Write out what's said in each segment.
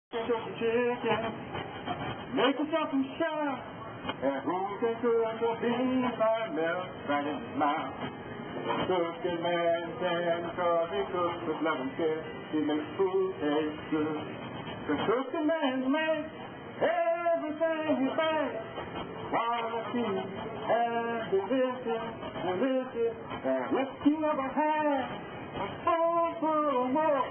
chicken, make yourself some shine, and who can cook the beans by milk right in his mouth? The cooking man can, because he cooks with love and care. He makes food taste good. The cooking man makes everything he makes quality and delicious, delicious. And if you never had a spoonful more,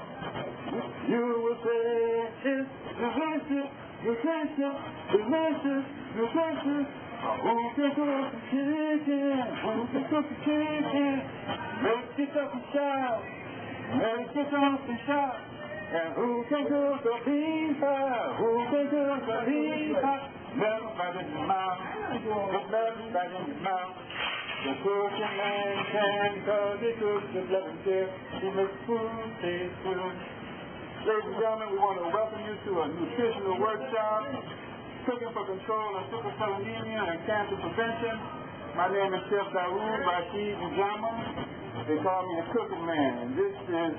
you will say it's delicious, nutritious, delicious, nutritious. Who can cook the chicken? Who can cook the chicken? Make yourself a shout. Make yourself a shout. And who can cook the bean pie? Who can cook the bean pie? Melon right in your mouth. It's melon right in your mouth. The cooking man can, because he cooks with love and care. He makes food taste good. Ladies and gentlemen, we want to welcome you to a nutritional workshop, Cooking for Control of Sickle Cell Anemia and Cancer Prevention. My name is Chef Dawood Rashid Njama. They call me the Cooking Man. And this is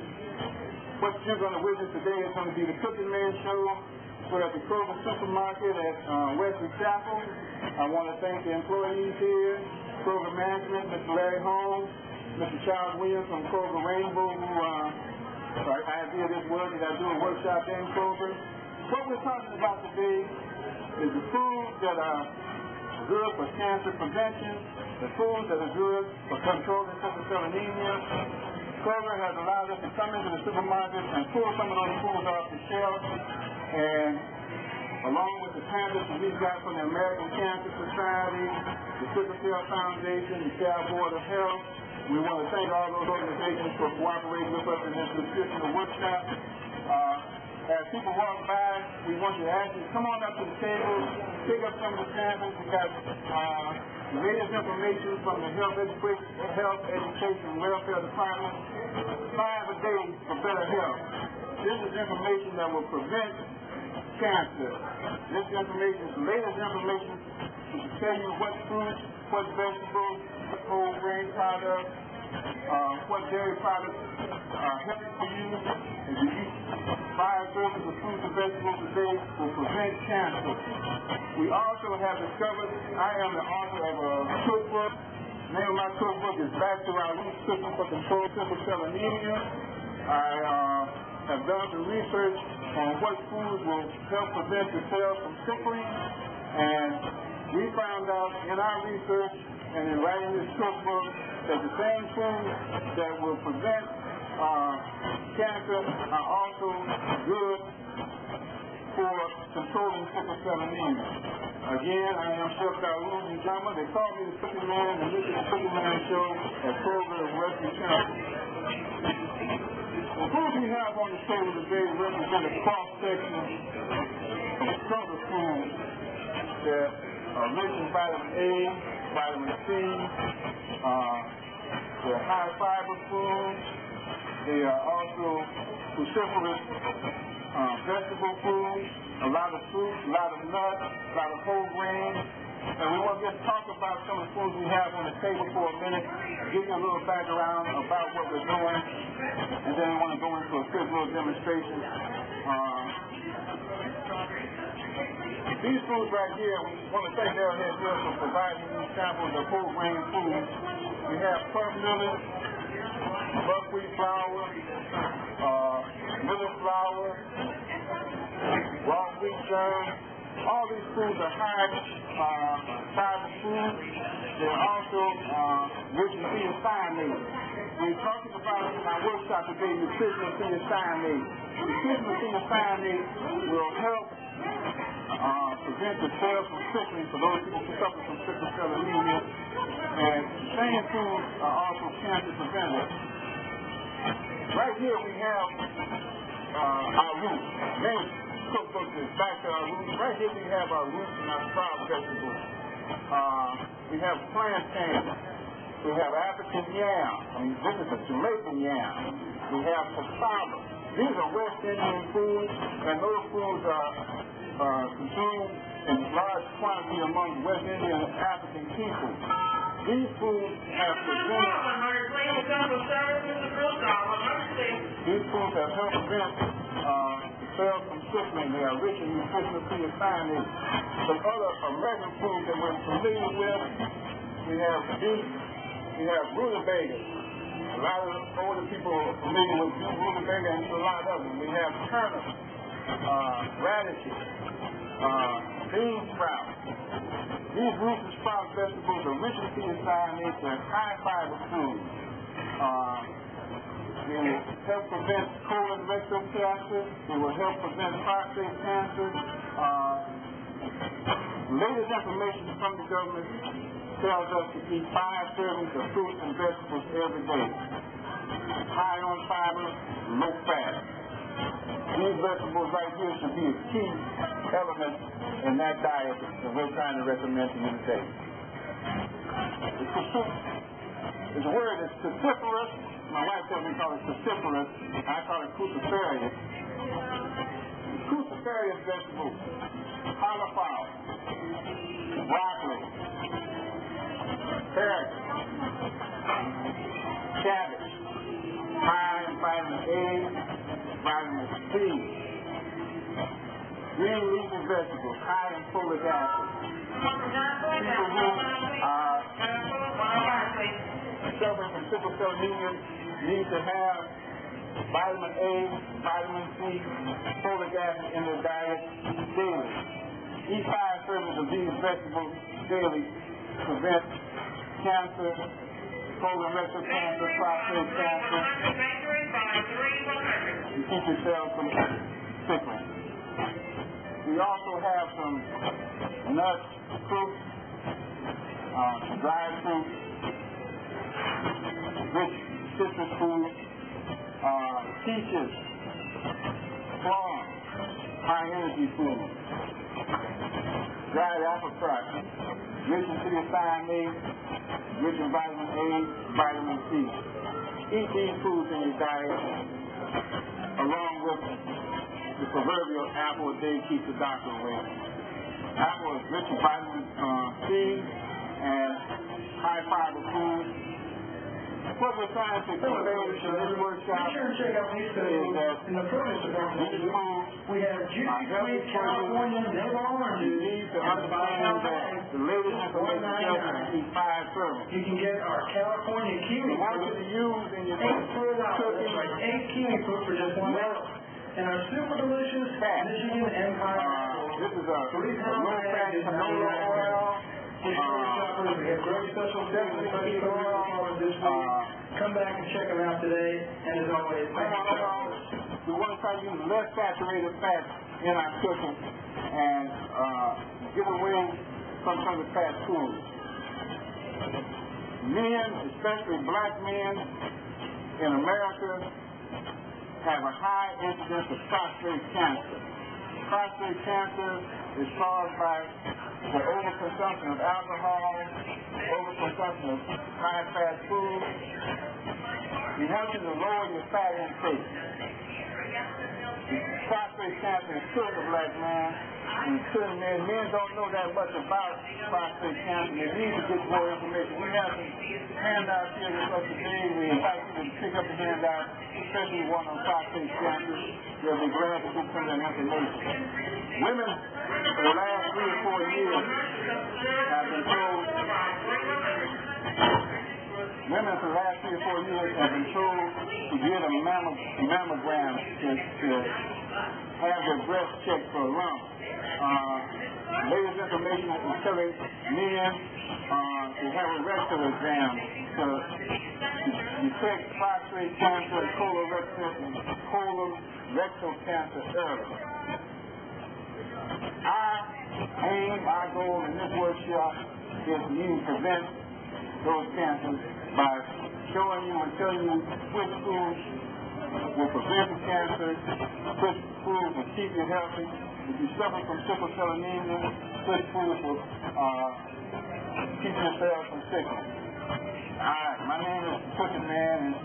what you're going to witness today. Is going to be the Cooking Man Show. We're at the Kroger supermarket at Wesley Chapel. I want to thank the employees here, Kroger Management, Mr. Larry Holmes, Mr. Charles Williams from Kroger Rainbow, who idea this was that I do a workshop in Kroger. What we're talking about today is the foods that are good for cancer prevention, the foods that are good for controlling sickle cell anemia. Kroger has allowed us to come into the supermarket and pull some of those foods off the shelf, and along with the pamphlets that we've got from the American Cancer Society, the Sickle Cell Foundation, the Cal Board of Health, we want to thank all those organizations for cooperating with us in this nutritional workshop. As people walk by, we want you to actually come on up to the table, pick up some of the samples. We've got the latest information from the Health Education and Welfare Department. 5 a day for better health. This is information that will prevent cancer. This information is the latest information to tell you what fruits, what vegetables, what whole grain products, what dairy products are healthy for you. If you eat 5 servings of fruits and vegetables a day, will prevent cancer. We also have discovered, I am the author of a cookbook. The name of my cookbook is Back to Our Roots, Cooking for Control of Sickle Cell Anemia. I have done some research on what foods will help prevent the cells from sickling, and we found out in our research and in writing this cookbook that the same foods that will prevent cancer are also good for controlling sickle cell anemia. Again, I am Chef Dawood Njama. They call me the Cooking Man, and this is the Cooking Man Show at Kroger and Wesley Chapel. The foods we have on the table today represent a cross-section of struggle foods that are rich in vitamin A, vitamin C, they're high-fiber foods. They are also cruciferous vegetable foods, a lot of fruits, a lot of nuts, a lot of whole grains. And we want to just talk about some of the foods we have on the table for a minute, give you a little background about what we're doing, and then we want to go into a quick little demonstration. These foods right here, we want to thank Darrell Head Mills for providing these samples of whole grain foods. We have puff millet, buckwheat flour, millet flour, raw wheat germ. All these foods are high-fiber foods. They're also rich in theocyanates. We're talking about in our workshop today, nutritional theocyanates. Nutritional theocyanates will help prevent the cells from sickling for those people who suffer from sickle cell anemia. And the same foods are also cancer preventers. Right here we have our roots. Main cookbook is Back to Our Roots. Right here we have our roots and our sprout vegetables. We have plantain. We have African yam. This is a Jamaican yam. We have cassava. These are West Indian foods, and those foods are consumed in large quantity among West Indian and African people. These foods have helped prevent cells from chickpeas. They are rich in nutritional thiophanates. Some other American foods that we're familiar with, we have beef, we have rutabaga. A lot of older people are familiar with rutabaga and a lot of them. We have turnips, radishes, bean sprouts. These root and sprout vegetables are rich in thiophanates and high fiber foods. They will help prevent colon rectal cancer. They will help prevent prostate cancer. Latest information from the government tells us to eat 5 servings of fruits and vegetables every day. High on fiber, low fat. These vegetables right here should be a key element in that diet that we're trying to recommend to you today. It's a word that's cruciferous. My wife tells me to call it cruciferous. I call it cruciferous. Cruciferous vegetables: cauliflower, broccoli, carrot, cabbage, high in vitamin A, vitamin C. Green leafy vegetables, high in folic acid. People who are suffering from sickle cell anemia need to have vitamin A, vitamin C, folic acid in their diet daily. Eat 5 servings of these vegetables daily to prevent cancer, colon rectal cancer, prostate cancer, and keep yourself from sickling. We also have some nuts, fruits, dried fruits, rich citrus foods, peaches, plums, high energy foods, dried apricot, rich in thiophanates, rich in vitamin A, vitamin C. Eat these foods in your diet along with the proverbial apple a day keeps the doctor away. Apple is rich in vitamin C and high fiber foods. What we're trying to convey in this workshop is that these foods we have juicy sweet California navel oranges. You need to understand that the latest information tells you to eat 5 servings. You can get our California kiwi We want you to use in your cooking. 8 kiwi fruit for just $1. And our super delicious Michigan Empire. This is a low-fat canola oil. We have great special oil this week. Come back and check them out today. And as always, we want to try to use less saturated fat in our cooking and get away from some of the fast foods. Men, especially black men in America, have a high incidence of prostate cancer. Prostate cancer is caused by the overconsumption of alcohol, overconsumption of high fat food. We want you to lower your fat intake. Prostate cancer is killing the black man. And killing men. Men don't know that much about prostate cancer. They need to get more information. We have some handouts here with us today. We invite you to pick up the handout, especially one on prostate cancer. They'll be glad to get some of that information. Women, for the last 3 or 4 years, have been told to get a mammogram to have their breast checked for a lump. Latest information is telling men to have a rectal exam to detect prostate cancer and colorectal cancer early. Our goal in this workshop is to even prevent those cancers by showing you and telling you which foods will prevent cancer, which foods will keep you healthy. If you suffer from sickle cell anemia, which foods will keep yourself from sickness. Alright, my name is Cooking Man, and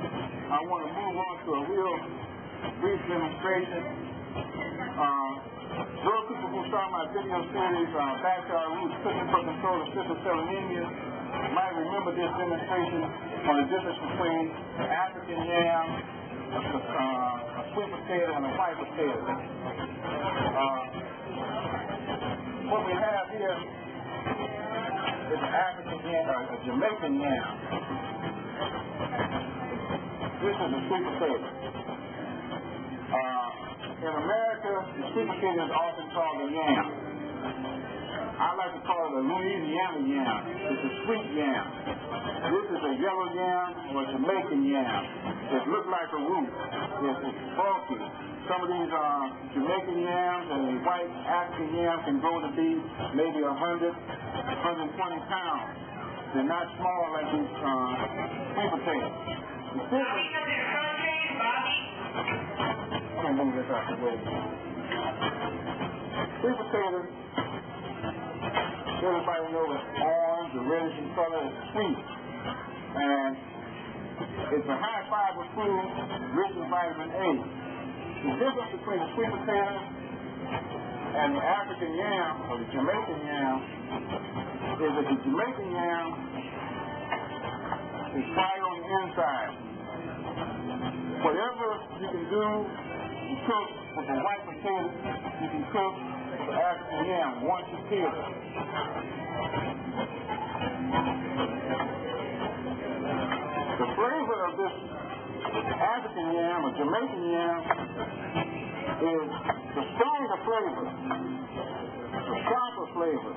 I want to move on to a real brief demonstration. Those people who saw my video series, Back to Our Roots, Cooking for Control of Sickle Cell Anemia, might remember this demonstration on the difference between African yam a sweet potato and a white potato. What we have here is an African yam, or a Jamaican yam. This is a sweet potato. In America, the sweet potato is often called a yam. I like to call it a Louisiana yam. It's a sweet yam. This is a yellow yam or a Jamaican yam. It looks like a root. It's bulky. Some of these Jamaican yams and the white African yam can grow to be maybe 100, 120 pounds. They're not small like these sweet potatoes. I'm going to move this out the way. Sweet potatoes, everybody knows it's orange or reddish in color, it's sweet. And it's a high fiber food rich in vitamin A. The difference between the sweet potato and the African yam or the Jamaican yam is that the Jamaican yam is fried on the inside. Whatever you can do to cook with the white potato, you can cook with the African yam once you peel it. The flavor of this African yam or Jamaican yam is the stronger flavor, the sharper flavor.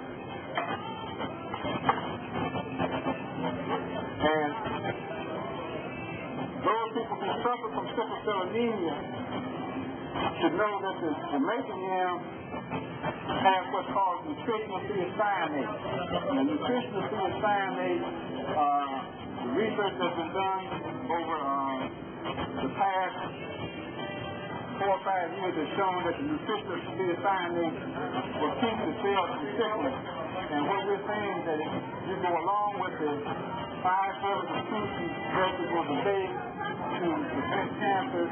And those people who suffer from sickle cell anemia should know that the Jamaican yam has what's called nutritional thiocyanate. And nutritional thiocyanate, the research that's been done over the past 4 or 5 years has shown that the nutritional thiocyanate will keep the cells from sickness. And what we're saying is that if you go along with the 5 servings of fruits and vegetables a day to prevent cancer,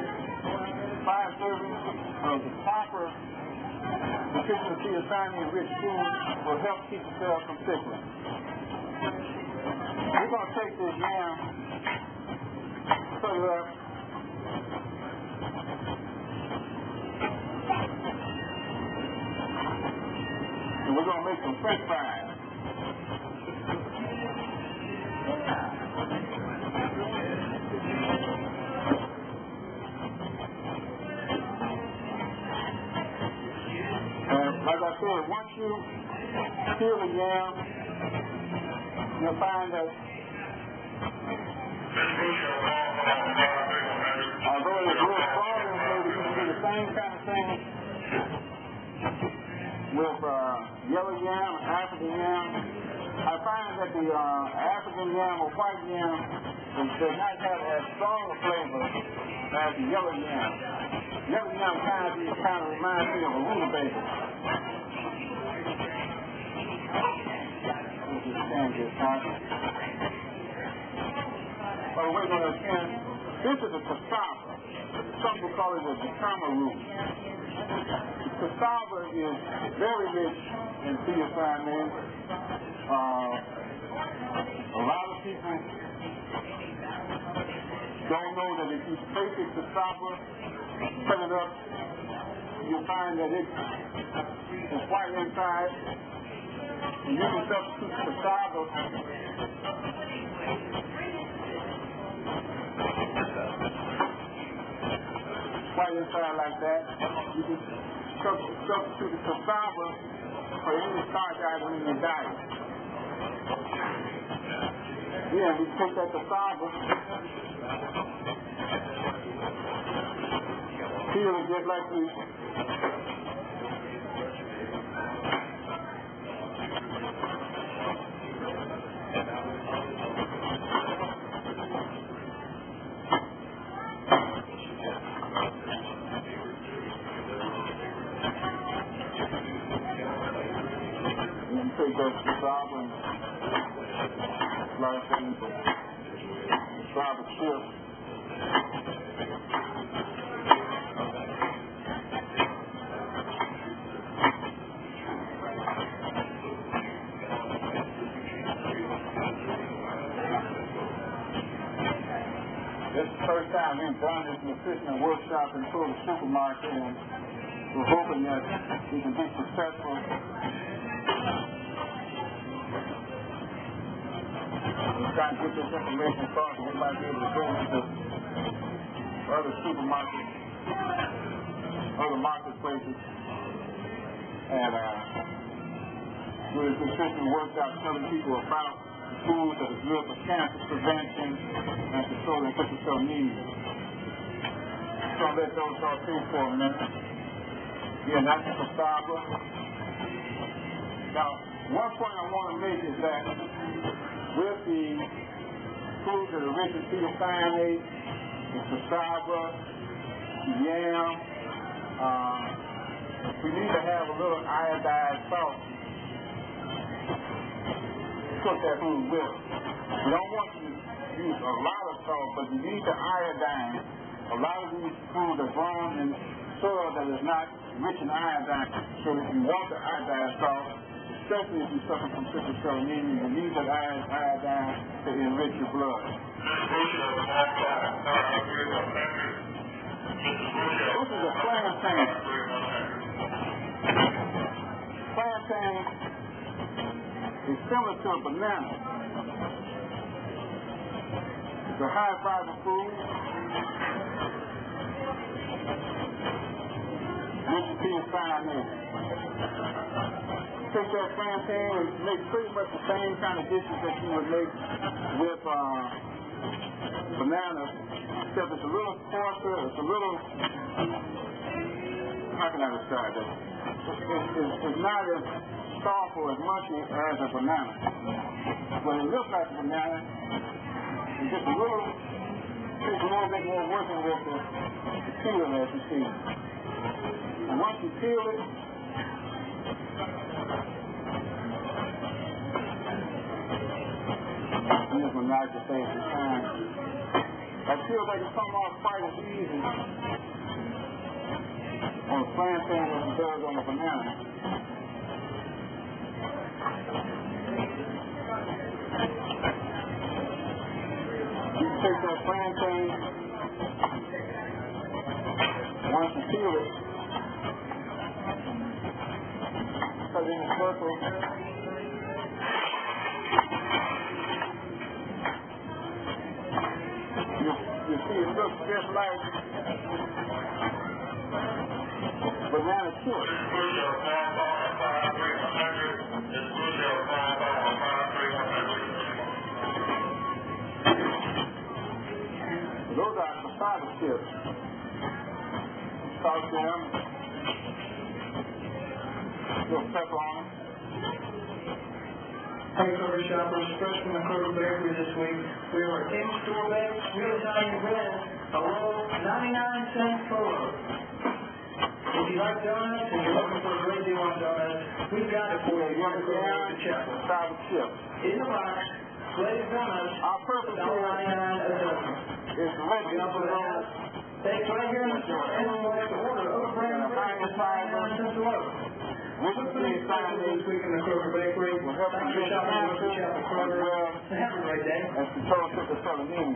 5 servings of the proper nutritional thiocyanate-rich food will help keep the cells from sickness. We're going to take this yam, cut it up, and we're going to make some French fries. Like I said, once you peel the yam, you'll find that although it's real strong in flavor, you can do the same kind of thing with yellow yam and African yam. I find that the African yam or white yam does not have as strong a flavor as the yellow yam. Yellow yam kind of reminds me of a rutabaga. Oh, wait a minute, again. This is a cassava. Some people call it a jicama root. Cassava is very rich in thiocyanates. A lot of people don't know that if you take the cassava, cut it up, you'll find that it's white inside. And you can substitute cassava white inside like that. You can substitute the cassava for any starch item in your diet. Yeah, we take that cassava, peel it just like we take that cassava and slice it into cassava chips. This first time we've done this nutritional workshop in Kroger supermarket, and we're hoping that we can be successful. We're trying to get this information across, and we might be able to go into other supermarkets, other marketplaces, and do this nutritional workshop telling people about foods that is good for cancer prevention and controlling sickle cell anemia. So I'll let those talk through for a minute. Yeah, that's the cassava. Now, one point I want to make is that with the foods that are rich in thiophthanates, the cassava, the yam, we need to have a little iodized salt to cook that food with. We don't want to use a lot of salt, but you need to iodine. A lot of these foods are grown in soil that is not rich in iodine. So if you want the iodized salt, especially if you suffer from sickle cell anemia, you need that iodine to enrich your blood. This is a plantain. Plantain is similar to a banana. It's a high fiber food. Rich in thiophthanates. Take that plantain and make pretty much the same kind of dishes that you would make with bananas, except it's a little coarser, it's a little, how can I describe that? It's not as soft or as mushy as a banana. When it looks like a banana, it's just a little, takes a little bit more working with the peel as you see. And once you peel it, and this one nice to say at the time, I feel like it comes off quite as easy on a plantain as it does on a banana. You can take that plantain, once you peel it, cut it in a circle. You see, it looks just like banana chips. Those are cassava chips. Salt them, little pepper on them. Hey, Kroger shoppers, fresh from the Kroger bakery this week. We are in-store baked, real-time bread, a low 99-cent per loaf. If you like donuts and you're looking for a great deal on donuts, we've got it for you. You want to go down to check. Cassava chips. In the box, glazed donuts, our purpose here $1.99 a dozen. is to let you know baked right here in the store, and we'll make the order of a brand new bread for 99 cents a loaf. This week in the Kroger bakery. will help you get cancer as well Have a great day. as control sickle cell anemia.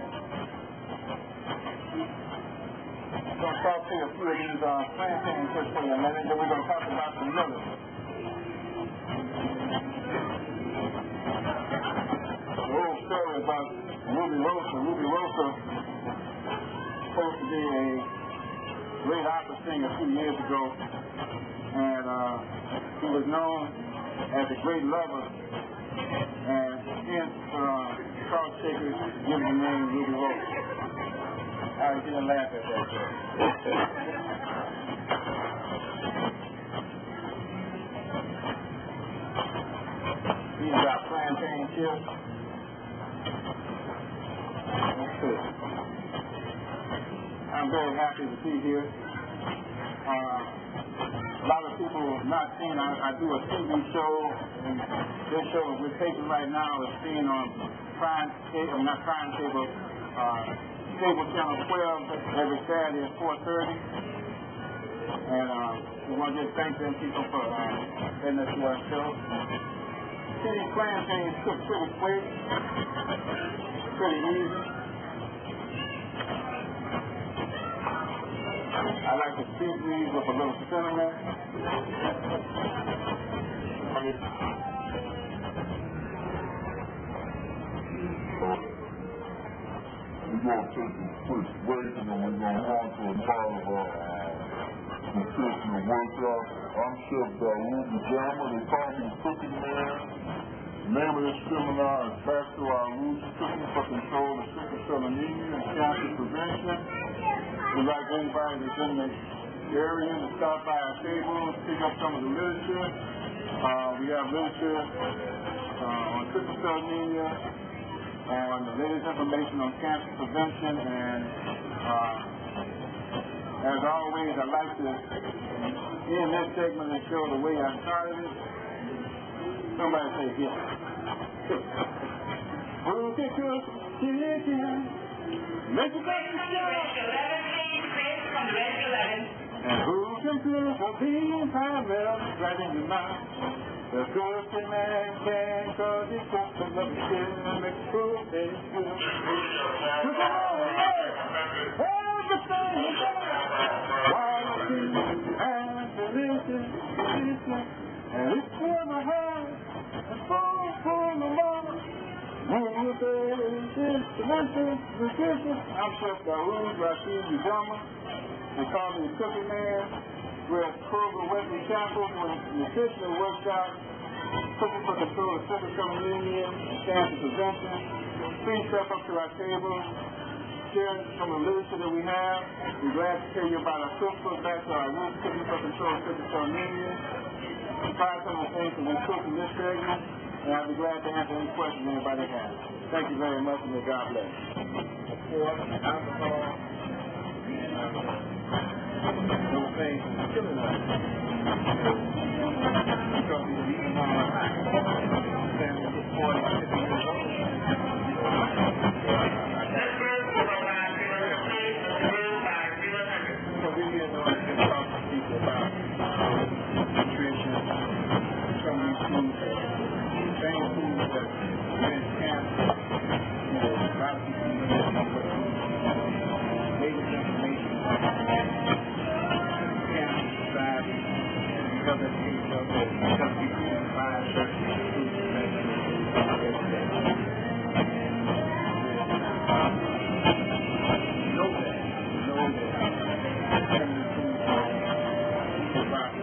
I'm going to talk to you a few of these plantain chips for you in a minute, then we're going to talk about the millets. The old story about Ruby Rosa. Ruby Rosa was supposed to be a great opera singer a few years ago, and he was known as a great lover, and hence Charles Shakers gave him the name Ruby Rosa. I didn't laugh at that. These are plantain chips. Let's see. I'm very happy to be here. A lot of people have not seen, I do a TV show, and this show we're taping right now is seen on cable channel 12 every Saturday at 4:30. And we want to just thank them people for letting us do our show. See, these plantains cook pretty quick, pretty easy. I like to steep these with a little cinnamon. We're going to take a quick break and then we're going to go on to a part of our nutritional workout. I'm Chef Dawood Jammer. They call me the Cooking Man. The name of this seminar is Back to Our Roots, Cooking for Control of Sickle Cell Anemia and Cancer Prevention. We'd like anybody that's in the area to stop by our tables, pick up some of the literature. We have literature on sickle cell anemia, on the latest information on cancer prevention, and as always, I like to end this segment and show the way I started it. Somebody say yes. Who can cook chicken? Make it back to and who can flip a bean pie melt right in your mouth? The cooking man can, cause he cooks a little shit and makes food taste good. Everything is quality and delicious, and it's for my heart, it's for my mama. Nutrition. I'm Chef Dawood Jammer. They call me the Cooking Man. We're at Kroger, Wesley Campus with Nutritional workshop, Cooking for Control of Sickle Cell Anemia and Cancer Prevention. Please step up to our table, share some of the literature that we have. We're glad to tell you about our cookbook, Back to Our Roots, Cooking for Control of Sickle Cell Anemia. Try some of the things that we cook in this segment, and I'll be glad to answer any questions anybody has. Thank you very much, and may God bless. Alcohol and those things are killing us. Because we were eating all our time. Then we get 40, 50 years old. So we need to talk to people about nutrition, some of these foods, same foods that prevent cancer. A lot of people need to know what to latest information on cancer society, because of the because we can buy certain foods and vegetables every day. Know that some of the foods provide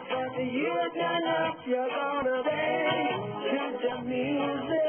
but you're gonna, you're gonna dance to the music.